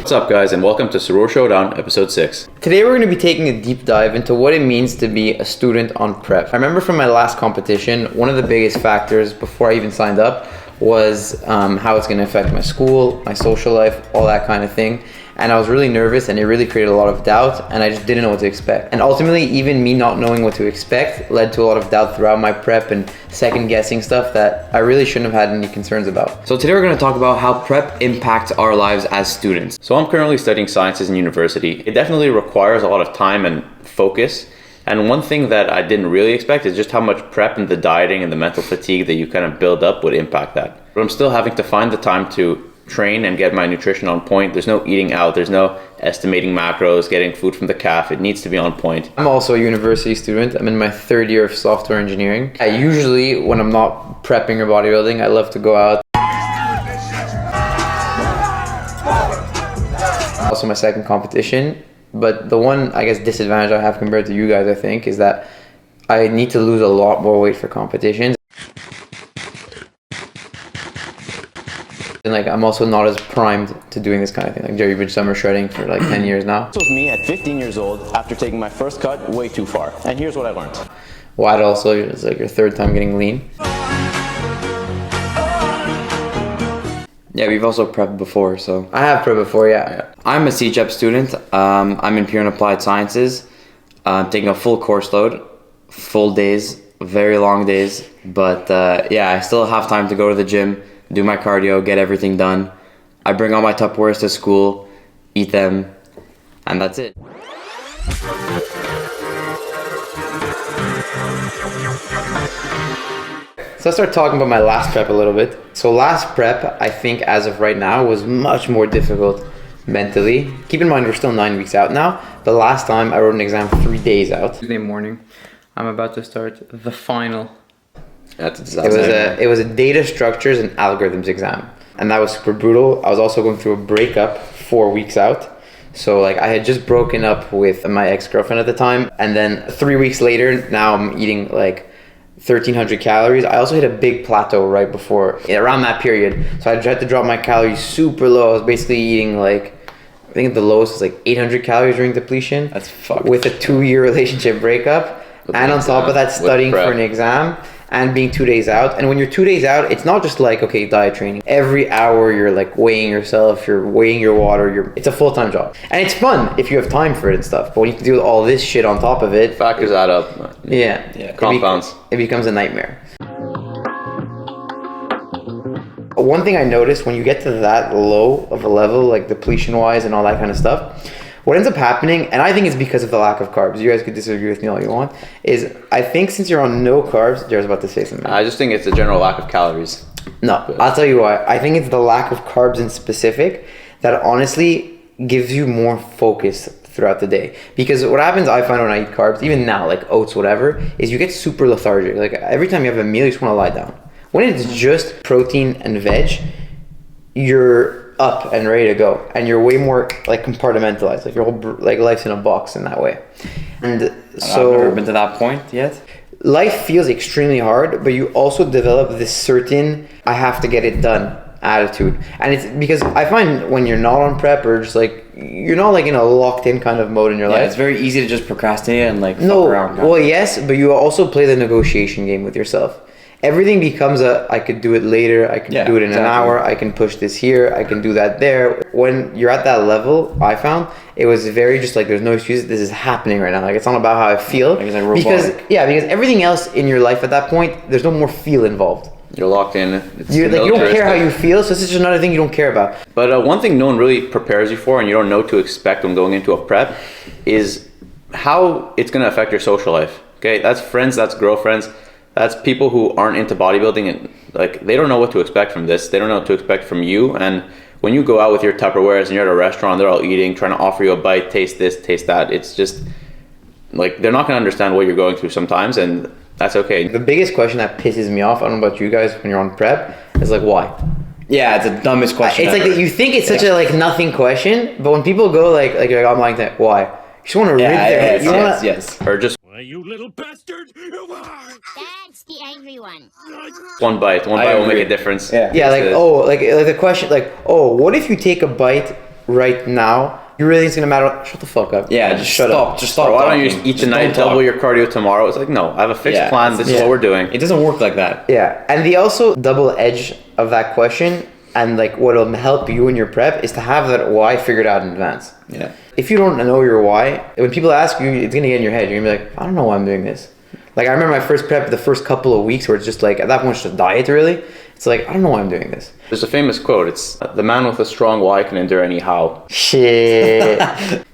What's up guys, and welcome to Serour Showdown episode 6. Today we're going to be taking a deep dive into what it means to be a student on prep. I remember from my last competition, one of the biggest factors before I even signed up was how it's going to affect my school, my social life, all that kind of thing. And I was really nervous and it really created a lot of doubt and I just didn't know what to expect. And ultimately, even me not knowing what to expect led to a lot of doubt throughout my prep and second guessing stuff that I really shouldn't have had any concerns about. So today we're going to talk about how prep impacts our lives as students. So I'm currently studying sciences in university. It definitely requires a lot of time and focus. And one thing that I didn't really expect is just how much prep and the dieting and the mental fatigue that you kind of build up would impact that. But I'm still having to find the time to train and get my nutrition on point. There's no eating out, there's no estimating macros, getting food from the caf. It needs to be on point. I'm also a university student. I'm in my third year of software engineering. I usually, when I'm not prepping or bodybuilding, I love to go out. Also my second competition, but the one, I guess, disadvantage I have compared to you guys, I think, is that I need to lose a lot more weight for competitions. And like, I'm also not as primed to doing this kind of thing. Like Jerry, you've been summer shredding for like 10 years now. This was me at 15 years old after taking my first cut way too far. And here's what I learned. Wide also, it's like your third time getting lean. Yeah, we've also prepped before, so. I have prepped before, yeah. I'm a CJEP student. I'm in Pure and Applied Sciences. I'm taking a full course load, full days, very long days. But yeah, I still have time to go to the gym, do my cardio, get everything done. I bring all my Tupperwares to school, eat them, and that's it. So let's start talking about my last prep a little bit. So last prep, I think as of right now, was much more difficult mentally. Keep in mind, we're still 9 weeks out now. The last time I wrote an exam 3 days out. Tuesday morning, I'm about to start the final. That's a disaster. It was a data structures and algorithms exam. And that was super brutal. I was also going through a breakup 4 weeks out. So like I had just broken up with my ex-girlfriend at the time. And then 3 weeks later, now I'm eating like 1,300 calories. I also hit a big plateau right before, around that period. So I tried to drop my calories super low. I was basically eating like, I think the lowest was like 800 calories during depletion. That's fucked. With a 2-year relationship breakup. And on top of that, studying for an exam and being 2 days out. And when you're 2 days out, it's not just like, okay, diet training. Every hour you're like weighing yourself, you're weighing your water, it's a full-time job. And it's fun if you have time for it and stuff. But when you have to do all this shit on top of it. Factors add up. Yeah. Compounds. It becomes a nightmare. One thing I noticed when you get to that low of a level, like depletion-wise and all that kind of stuff, what ends up happening, and I think it's because of the lack of carbs, you guys could disagree with me all you want, is I think since you're on no carbs, Jared's about to say something. I just think it's a general lack of calories. No, I'll tell you why. I think it's the lack of carbs in specific that honestly gives you more focus throughout the day. Because what happens, I find when I eat carbs, even now, like oats, whatever, is you get super lethargic. Like every time you have a meal, you just want to lie down. When it's just protein and veg, you're up and ready to go, and you're way more like compartmentalized, like your whole like life's in a box in that way. And so I've never been to that point yet. Life feels extremely hard, but you also develop this certain I have to get it done attitude. And it's because I find when you're not on prep or just like you're not like in a locked in kind of mode in your life, It's very easy to just procrastinate and like fuck around. Well, yes, but you also play the negotiation game with yourself. Everything becomes I could do it later, I can do it in an hour, I can push this here, I can do that there. When you're at that level, I found, it was very just like, there's no excuses, this is happening right now. Like, it's not about how I feel. Like because everything else in your life at that point, there's no more feel involved. You're locked in. You don't care how you feel, so this is just another thing you don't care about. But one thing no one really prepares you for and you don't know to expect when going into a prep is how it's going to affect your social life. Okay, that's friends, that's girlfriends. That's people who aren't into bodybuilding and like they don't know what to expect from this. They don't know what to expect from you. And when you go out with your Tupperwares and you're at a restaurant, they're all eating, trying to offer you a bite, taste this, taste that. It's just like they're not going to understand what you're going through sometimes, and that's okay. The biggest question that pisses me off, I don't know about you guys, when you're on prep, is like, why? Yeah, it's the dumbest question. It's ever. like you think it's such a like nothing question, but when people go like I'm like that, why? You just want to rip their head. Yes. Or just Why, you little bastard! That's the angry one. one bite will make a difference. Yeah, like the question, like, what if you take a bite right now, you really think it's gonna matter? Shut the fuck up. Yeah, just shut stop. up. Just stop. Or why don't talking. you just eat Just tonight, don't talk. double your cardio tomorrow? It's like, no, I have a fixed Yeah, plan. This is yeah. what we're doing. It doesn't work like that. Yeah, and the also double edge of that question and like what'll help you in your prep is to have that why figured out in advance. Yeah. If you don't know your why, when people ask you, it's gonna get in your head. You're gonna be like, I don't know why I'm doing this. Like I remember my first prep, the first couple of weeks where it's just like, at that point it's just a diet really. It's like, I don't know why I'm doing this. There's a famous quote. It's the man with a strong why can endure any how. Shit.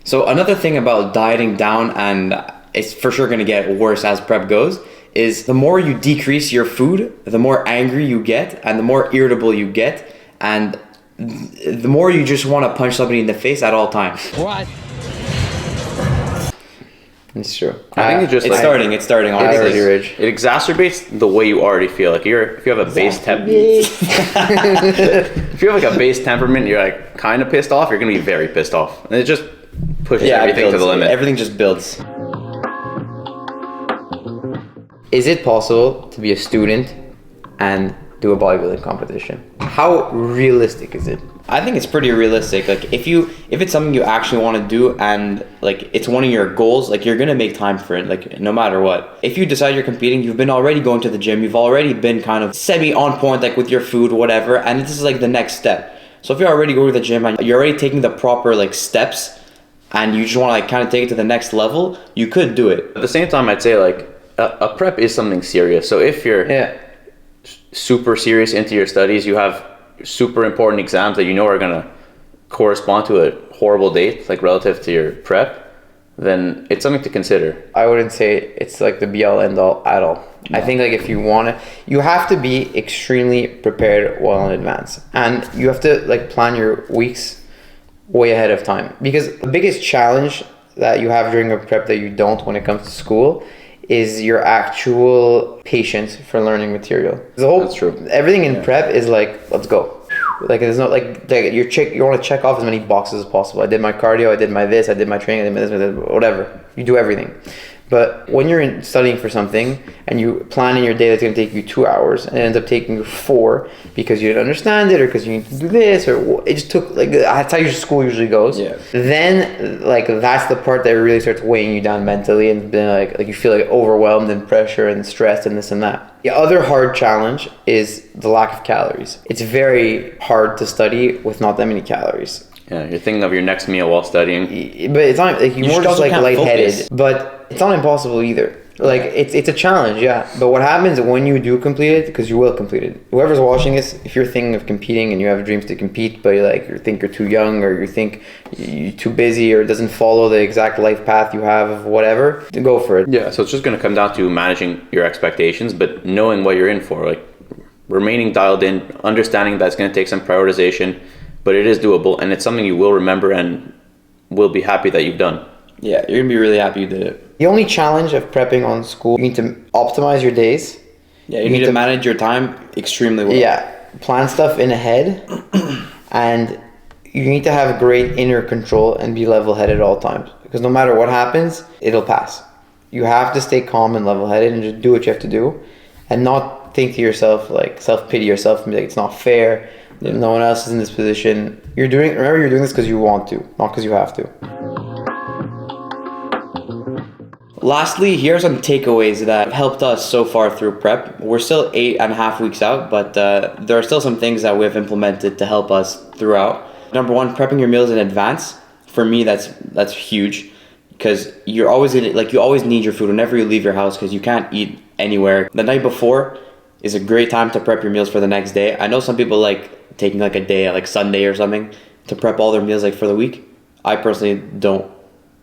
So another thing about dieting down, and it's for sure going to get worse as prep goes, is the more you decrease your food, the more angry you get and the more irritable you get, and the more you just want to punch somebody in the face at all times. What? It's true. I think It's starting I honestly. agree, Rich. It exacerbates the way you already feel. Like if you have a base if you have like a base temperament, you're like kind of pissed off. You're gonna be very pissed off, and it just pushes Yeah, everything to the limit. Everything just builds. Is it possible to be a student and do a bodybuilding competition? How realistic is it? I think it's pretty realistic. Like if it's something you actually want to do and like it's one of your goals, like you're gonna make time for it, like no matter what. If you decide you're competing, you've been already going to the gym, you've already been kind of semi on point, like with your food, whatever, and this is like the next step. So if you're already going to the gym and you're already taking the proper like steps and you just want to like kind of take it to the next level, you could do it. At the same time, I'd say like a prep is something serious. So if you're super serious into your studies, you have super important exams that you know are gonna correspond to a horrible date, like relative to your prep, then it's something to consider. I wouldn't say it's like the be all end all at all. No. I think like if you want to, you have to be extremely prepared well in advance, and you have to like plan your weeks way ahead of time, because the biggest challenge that you have during a prep that you don't when it comes to school is your actual patience for learning material. The whole, that's true. Everything in prep is like, let's go. Like there's no like you want to check off as many boxes as possible. I did my cardio, I did my this, I did my training, I did my this, I did whatever. You do everything. But when you're studying for something and you plan in your day that's going to take you 2 hours and it ends up taking you 4 because you didn't understand it or because you need to do this, or it just took, like, that's how your school usually goes. Yeah. Then like that's the part that really starts weighing you down mentally, and then like you feel like overwhelmed and pressure and stressed and this and that. The other hard challenge is the lack of calories. It's very hard to study with not that many calories. Yeah, you're thinking of your next meal while studying. But it's not like you're more just like lightheaded. Focus. But it's not impossible either. Like it's a challenge, yeah. But what happens when you do complete it, because you will complete it. Whoever's watching this, if you're thinking of competing and you have dreams to compete, but you think you're too young or you think you're too busy or it doesn't follow the exact life path you have of whatever, to go for it. Yeah, so it's just going to come down to managing your expectations, but knowing what you're in for, like remaining dialed in, understanding that it's going to take some prioritization, but it is doable, and it's something you will remember and will be happy that you've done. Yeah, you're gonna be really happy you did it. The only challenge of prepping on school, you need to optimize your days. Yeah, you need to manage your time extremely well. Yeah, plan stuff in ahead, and you need to have great inner control and be level-headed at all times. Because no matter what happens, it'll pass. You have to stay calm and level-headed and just do what you have to do, and not think to yourself, like self-pity yourself and be like, it's not fair. Yeah. No one else is in this position. Remember, you're doing this because you want to, not because you have to. Lastly, here are some takeaways that have helped us so far through prep. We're still 8.5 weeks out, but there are still some things that we've implemented to help us throughout. Number one, prepping your meals in advance. For me, that's huge, because you always need your food whenever you leave your house, because you can't eat anywhere. The night before is a great time to prep your meals for the next day. I know some people like taking like a day, like Sunday or something, to prep all their meals like for the week. I personally don't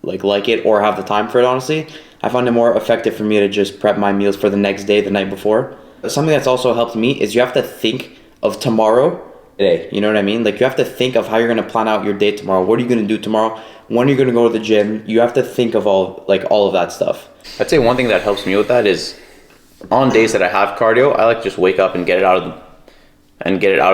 like it or have the time for it, honestly. I find it more effective for me to just prep my meals for the next day, the night before. Something that's also helped me is you have to think of tomorrow today. You know what I mean? Like you have to think of how you're going to plan out your day tomorrow. What are you going to do tomorrow? When are you going to go to the gym? You have to think of all of that stuff. I'd say one thing that helps me with that is on days that I have cardio, I like to just wake up and get it out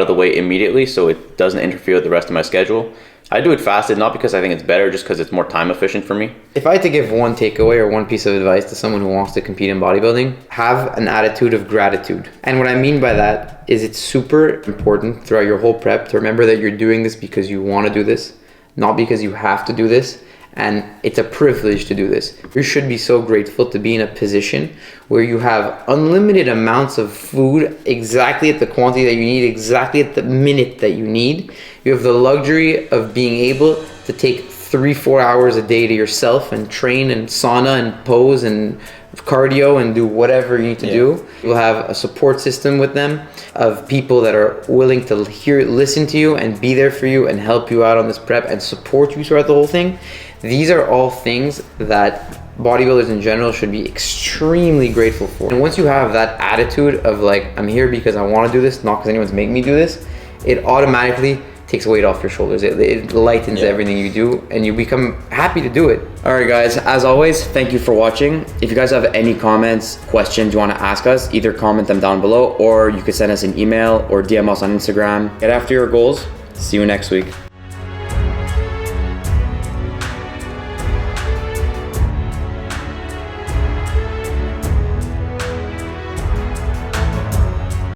of the way immediately, so it doesn't interfere with the rest of my schedule. I do it fasted, not because I think it's better, just because it's more time efficient for me. If I had to give one takeaway or one piece of advice to someone who wants to compete in bodybuilding, have an attitude of gratitude. And what I mean by that is it's super important throughout your whole prep to remember that you're doing this because you want to do this, not because you have to do this. And it's a privilege to do this. You should be so grateful to be in a position where you have unlimited amounts of food exactly at the quantity that you need, exactly at the minute that you need. You have the luxury of being able to take 3-4 hours a day to yourself and train and sauna and pose and cardio and do whatever you need to do. You'll have a support system with them of people that are willing to listen to you and be there for you and help you out on this prep and support you throughout the whole thing. These are all things that bodybuilders in general should be extremely grateful for. And once you have that attitude of like, I'm here because I want to do this, not because anyone's making me do this, it automatically takes weight off your shoulders. It lightens everything you do and you become happy to do it. All right, guys, as always, thank you for watching. If you guys have any comments, questions you want to ask us, either comment them down below or you could send us an email or DM us on Instagram. Get after your goals. See you next week.